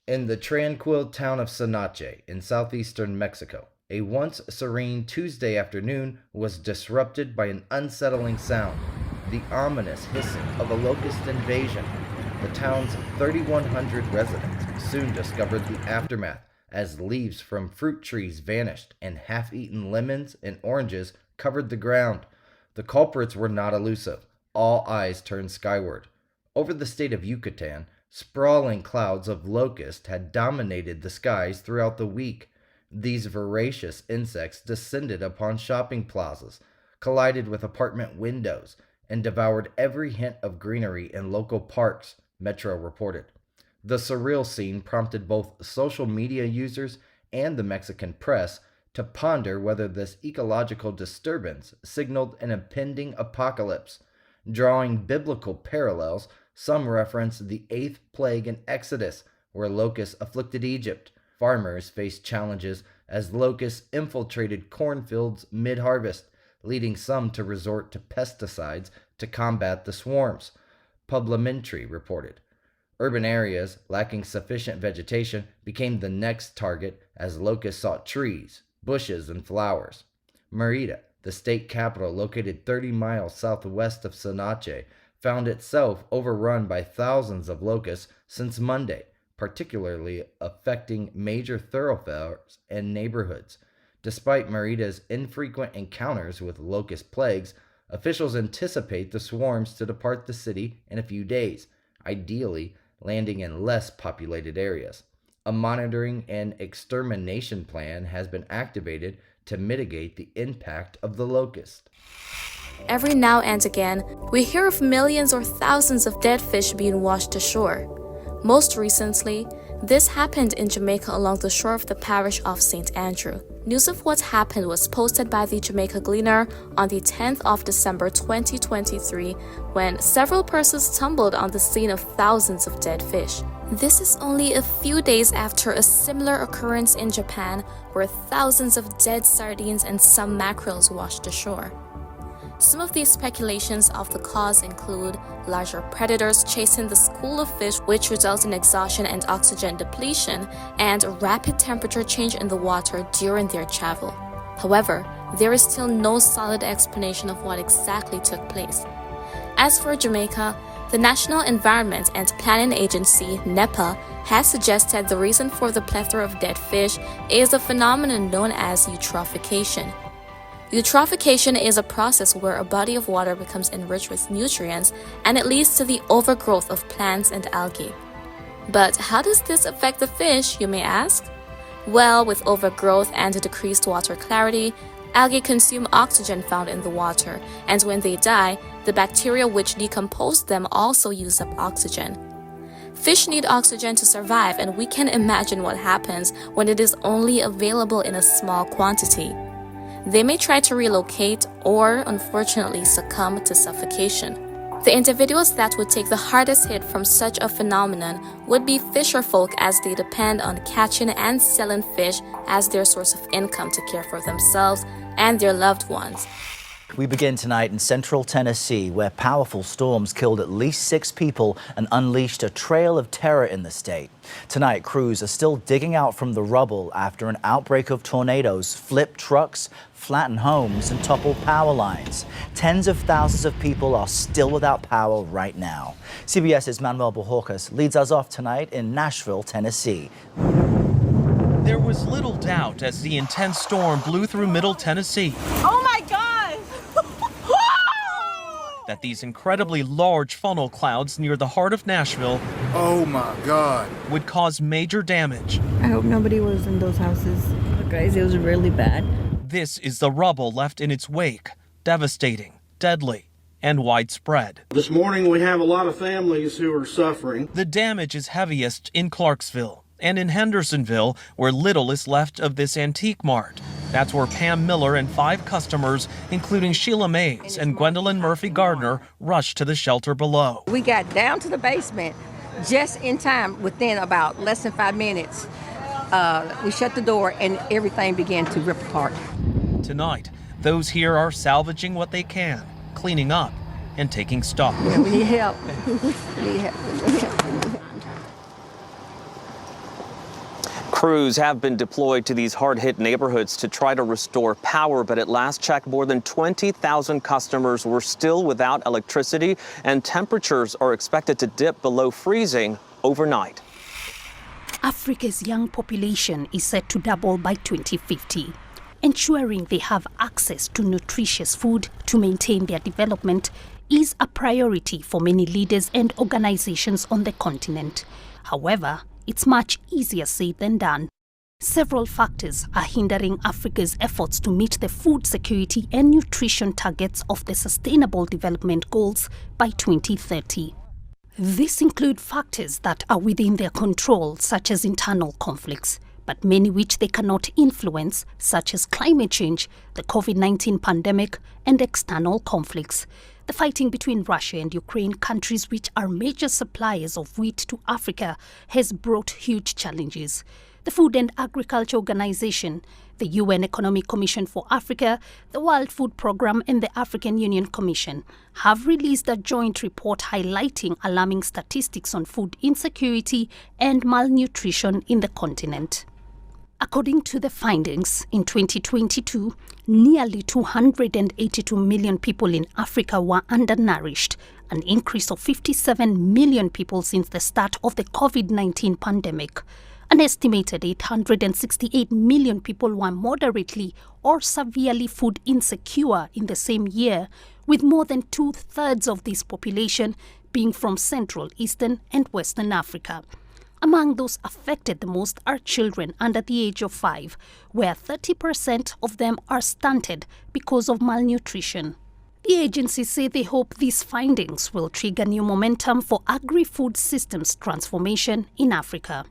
In the tranquil town of Sanache in southeastern Mexico, a once serene Tuesday afternoon was disrupted by an unsettling sound, the ominous hissing of a locust invasion. The town's 3,100 residents soon discovered the aftermath as leaves from fruit trees vanished and half-eaten lemons and oranges covered the ground. The culprits were not elusive. All eyes turned skyward. Over the state of Yucatan, sprawling clouds of locusts had dominated the skies throughout the week. These voracious insects descended upon shopping plazas, collided with apartment windows, and devoured every hint of greenery in local parks, Metro reported. The surreal scene prompted both social media users and the Mexican press to ponder whether this ecological disturbance signaled an impending apocalypse. Drawing biblical parallels, some reference the eighth plague in Exodus, where locusts afflicted Egypt. Farmers faced challenges as locusts infiltrated cornfields mid-harvest, leading some to resort to pesticides to combat the swarms, Publimentary reported. Urban areas lacking sufficient vegetation became the next target as locusts sought trees, bushes, and flowers. Mérida, the state capital located 30 miles southwest of Sanache, found itself overrun by thousands of locusts since Monday, particularly affecting major thoroughfares and neighborhoods. Despite Merida's infrequent encounters with locust plagues, officials anticipate the swarms to depart the city in a few days, ideally landing in less populated areas. A monitoring and extermination plan has been activated to mitigate the impact of the locust. Every now and again, we hear of millions or thousands of dead fish being washed ashore. Most recently, this happened in Jamaica along the shore of the parish of St. Andrew. News of what happened was posted by the Jamaica Gleaner on the 10th of December 2023 when several persons stumbled on the scene of thousands of dead fish. This is only a few days after a similar occurrence in Japan where thousands of dead sardines and some mackerels washed ashore. Some of these speculations of the cause include larger predators chasing the school of fish, which results in exhaustion and oxygen depletion, and rapid temperature change in the water during their travel. However, there is still no solid explanation of what exactly took place. As for Jamaica, the National Environment and Planning Agency, NEPA, has suggested the reason for the plethora of dead fish is a phenomenon known as eutrophication. Eutrophication is a process where a body of water becomes enriched with nutrients and it leads to the overgrowth of plants and algae. But how does this affect the fish, you may ask? Well, with overgrowth and decreased water clarity, algae consume oxygen found in the water, and when they die, the bacteria which decompose them also use up oxygen. Fish need oxygen to survive, and we can imagine what happens when it is only available in a small quantity. They may try to relocate or, unfortunately, succumb to suffocation. The individuals that would take the hardest hit from such a phenomenon would be fisherfolk, as they depend on catching and selling fish as their source of income to care for themselves and their loved ones. We begin tonight in central Tennessee, where powerful storms killed at least 6 people and unleashed a trail of terror in the state. Tonight, crews are still digging out from the rubble after an outbreak of tornadoes flipped trucks, flattened homes, and toppled power lines. Tens of thousands of people are still without power right now. CBS's Manuel Bojorquez leads us off tonight in Nashville, Tennessee. There was little doubt as the intense storm blew through Middle Tennessee. Oh my God! That these incredibly large funnel clouds near the heart of Nashville, oh my God, would cause major damage. I hope nobody was in those houses. Guys, it was really bad. This is the rubble left in its wake. Devastating, deadly, and widespread. This morning we have a lot of families who are suffering. The damage is heaviest in Clarksville and in Hendersonville, where little is left of this antique mart. That's where Pam Miller and 5 customers, including Sheila Mays and Gwendolyn Murphy Gardner, rushed to the shelter below. We got down to the basement just in time. Within about less than 5 minutes, we shut the door and everything began to rip apart. Tonight, those here are salvaging what they can, cleaning up and taking stock. Yeah, we need help. We need help. Crews have been deployed to these hard-hit neighborhoods to try to restore power, but at last check, more than 20,000 customers were still without electricity, and temperatures are expected to dip below freezing overnight. Africa's young population is set to double by 2050. Ensuring they have access to nutritious food to maintain their development is a priority for many leaders and organizations on the continent. However, it's much easier said than done. Several factors are hindering Africa's efforts to meet the food security and nutrition targets of the Sustainable Development Goals by 2030. These include factors that are within their control, such as internal conflicts, but many which they cannot influence, such as climate change, the COVID-19 pandemic, and external conflicts. The fighting between Russia and Ukraine, countries which are major suppliers of wheat to Africa, has brought huge challenges. The Food and Agriculture Organization, the UN Economic Commission for Africa, the World Food Programme, and the African Union Commission have released a joint report highlighting alarming statistics on food insecurity and malnutrition in the continent. According to the findings, in 2022, nearly 282 million people in Africa were undernourished, an increase of 57 million people since the start of the COVID-19 pandemic. An estimated 868 million people were moderately or severely food insecure in the same year, with more than two-thirds of this population being from Central, Eastern, and Western Africa. Among those affected the most are children under the age of 5, where 30% of them are stunted because of malnutrition. The agencies say they hope these findings will trigger new momentum for agri-food systems transformation in Africa.